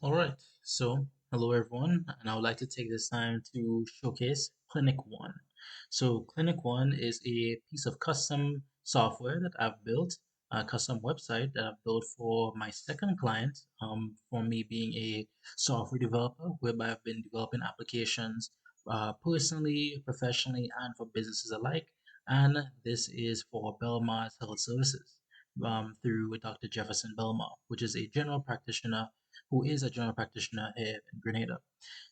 All right. So, hello everyone, and I would like to take this time to showcase Clinic One. So, Clinic One is a piece of custom software that I've built, a custom website that I've built for my second client, for me being a software developer, whereby I've been developing applications personally, professionally, and for businesses alike. And this is for Belmar's Health Services through Dr. Jefferson Belmar, which is a general practitioner who is a general practitioner here in Grenada.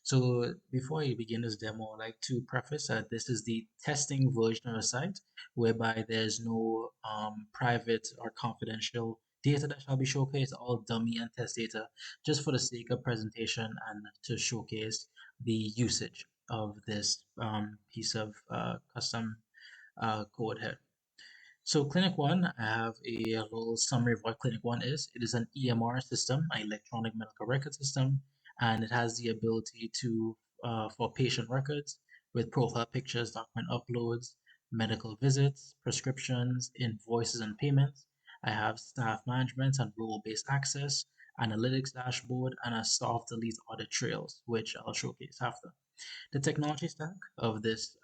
So before I begin this demo, I'd like to preface that this is the testing version of the site, whereby there's no private or confidential data that shall be showcased, all dummy and test data, just for the sake of presentation and to showcase the usage of this piece of custom code here. So Clinic One, I have a little summary of what Clinic One is. It is an EMR system, an electronic medical record system, and it has the ability to for patient records with profile pictures, document uploads, medical visits, prescriptions, invoices and payments. I have staff management and role-based access, analytics dashboard, and a staff delete audit trails, which I'll showcase after. The technology stack of this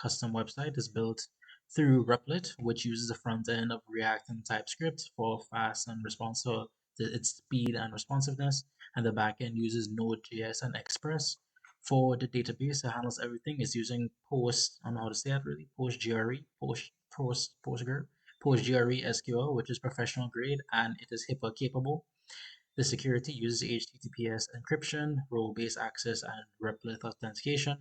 custom website is built through Replit, which uses the front end of React and TypeScript for fast and responsive, so its speed and responsiveness, and the backend uses Node.js and Express. For the database that handles everything, is using Post, I don't know how to say that really, PostGRE, PostGRE SQL, which is professional grade and it is HIPAA capable. The security uses HTTPS encryption, role-based access, and Replit authentication.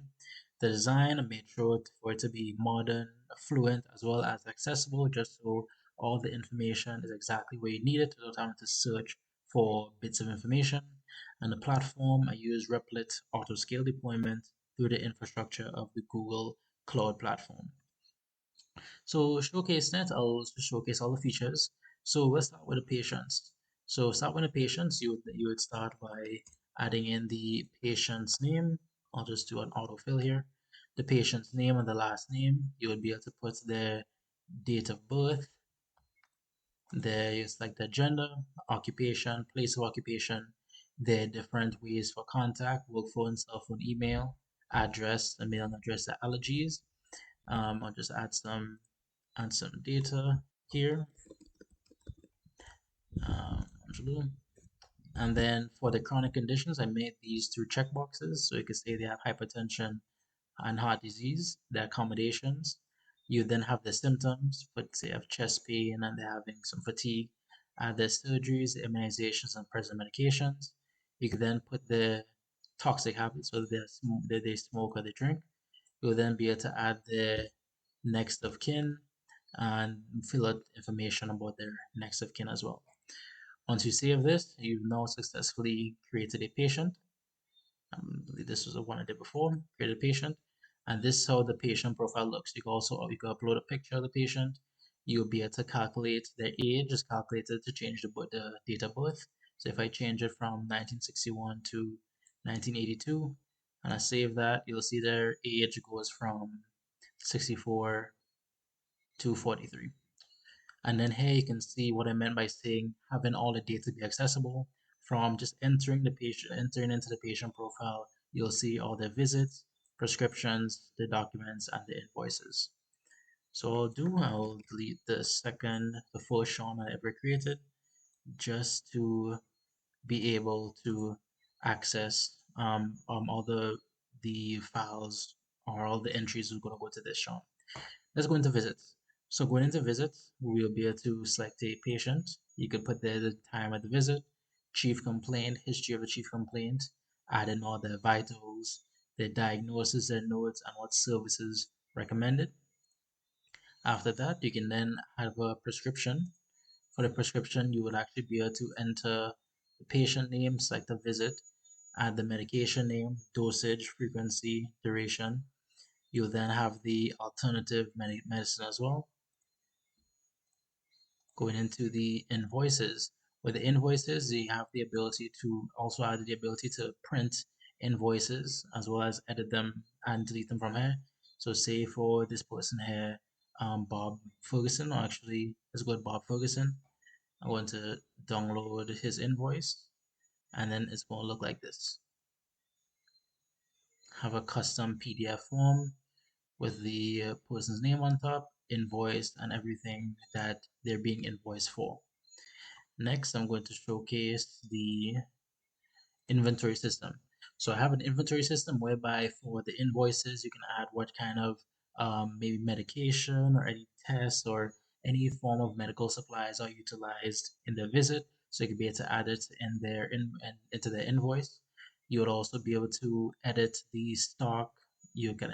The design made sure for it to be modern, fluent, as well as accessible, just so all the information is exactly where you need it without having to search for bits of information. And the platform, I use Replit auto-scale deployment through the infrastructure of the Google Cloud Platform. So showcase net, I'll showcase all the features. So let's start with the patients. So start with the patients, you would start by adding in the patient's name. I'll just do an autofill here. The patient's name and the last name. You would be able to put their date of birth. There you select their gender, occupation, place of occupation, their different ways for contact, work phone, cell phone, email, address, the mailing address, the allergies. I'll just add some data here. Um, and then for the chronic conditions, I made these two checkboxes. So you could say they have hypertension and heart disease, the accommodations. You then have the symptoms, but say have chest pain and they're having some fatigue. The surgeries, immunizations, and present medications. You could then put the toxic habits, whether they smoke or they drink. You'll then be able to add the next of kin and fill out information about their next of kin as well. Once you save this, you've now successfully created a patient. This was the one I did before, created a patient. And this is how the patient profile looks. You can upload a picture of the patient. You'll be able to calculate their age, is calculated to change the date of birth. So if I change it from 1961 to 1982, and I save that, you'll see their age goes from 64 to 43. And then here you can see what I meant by saying having all the data be accessible from just entering into the patient profile. You'll see all their visits, prescriptions, the documents, and the invoices. So I'll delete the first Sean I ever created just to be able to access all the files or all the entries are going to go to this Sean. Let's go into visits. So going into visits, we'll be able to select a patient. You can put there the time of the visit, chief complaint, history of a chief complaint, add in all their vitals, their diagnosis, their notes, and what services recommended. After that, you can then have a prescription. For the prescription, you would actually be able to enter the patient name, select the visit, add the medication name, dosage, frequency, duration. You'll then have the alternative medicine as well. Going into the invoices. With the invoices, you have the ability to also add the ability to print invoices as well as edit them and delete them from here. So say for this person here, Bob Ferguson, or actually let's go with Bob Ferguson. I want to download his invoice. and then it's going to look like this. Have a custom PDF form with the person's name on top, invoice, and everything that they're being invoiced for. Next, I'm going to showcase the inventory system. So I have an inventory system whereby for the invoices, you can add what kind of maybe medication or any tests or any form of medical supplies are utilized in the visit. So you can be able to add it in there into the invoice. You would also be able to edit the stock. You can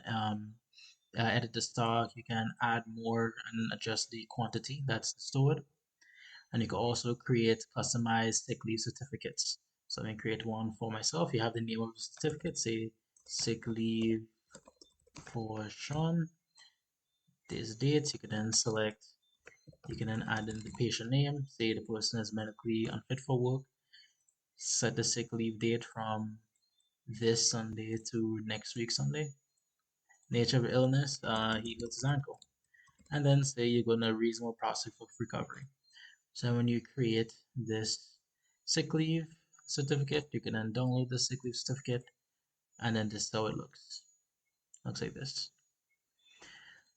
edit the stock. You can add more and adjust the quantity that's stored. And you can also create customized sick leave certificates. So I'm going to create one for myself. You have the name of the certificate, say sick leave for Sean. This date, you can then select, you can then add in the patient name, say the person is medically unfit for work, set the sick leave date from this Sunday to next week Sunday. Nature of illness, he hurt his ankle. And then say you're going to reasonable prospect of recovery. So when you create this sick leave certificate, you can then download the sick leave certificate, and then this is how it looks. Looks like this.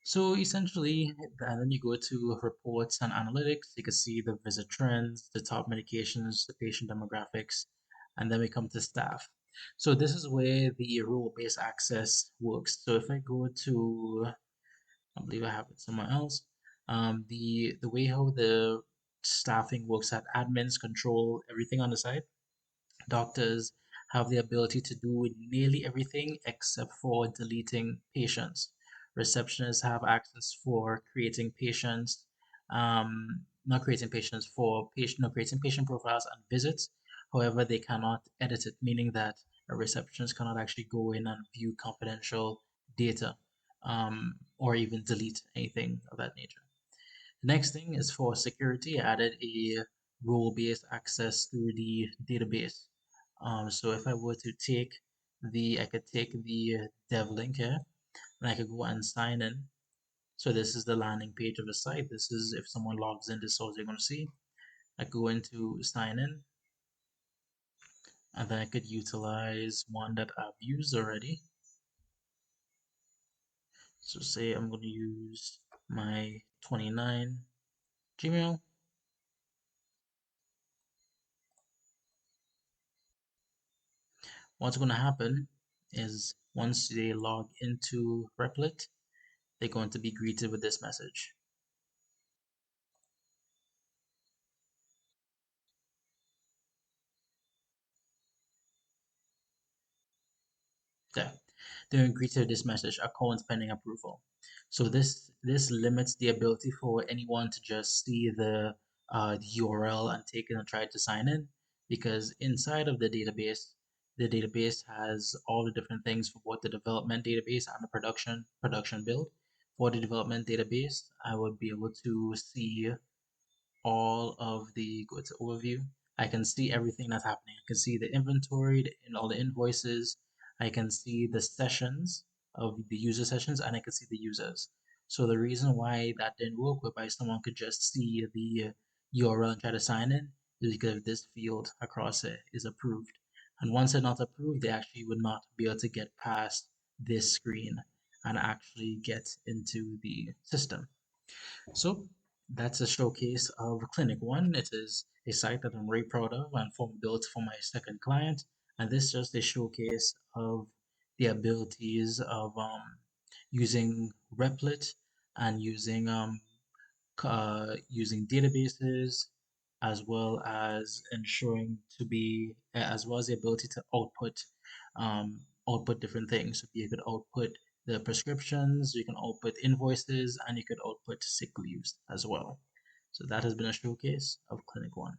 So essentially, and then you go to reports and analytics. You can see the visit trends, the top medications, the patient demographics, and then we come to staff. So this is where the rule-based access works. So if I go to, I believe I have it somewhere else. The way how the staffing works at admins control everything on the site. Doctors have the ability to do nearly everything except for deleting patients. Receptionists have access for creating patients, not creating patients for patient, no, creating patient profiles and visits. However, they cannot edit it, meaning that a receptionist cannot actually go in and view confidential data, or even delete anything of that nature. The next thing is for security. I added a role-based access through the database. So if I were to take I could take the dev link here, and I could go and sign in. So this is the landing page of the site. This is if someone logs in, this is what they're going to see. I go into sign in, and then I could utilize one that I've used already. So say I'm going to use my 29 Gmail. What's going to happen is once they log into Replit, they're going to be greeted with this message. Okay, they're greeted with this message, account pending approval. So this limits the ability for anyone to just see the URL and take it and try to sign in, because inside of the database has all the different things for both the development database and the production build. For the development database, I would be able to see all of the, go to overview. I can see everything that's happening. I can see the inventory and all the invoices. I can see the sessions of the user sessions, and I can see the users. So the reason why that didn't work, whereby someone could just see the URL and try to sign in, is because this field across it is approved. And once it's not approved, they actually would not be able to get past this screen and actually get into the system. So that's a showcase of Clinic One. It is a site that I'm very proud of and built for my second client. And this is just a showcase of the abilities of using Replit and using databases, as well as ensuring to be as well as the ability to output different things. So you could output the prescriptions, you can output invoices, and you could output sick leaves as well. So that has been a showcase of Clinic One.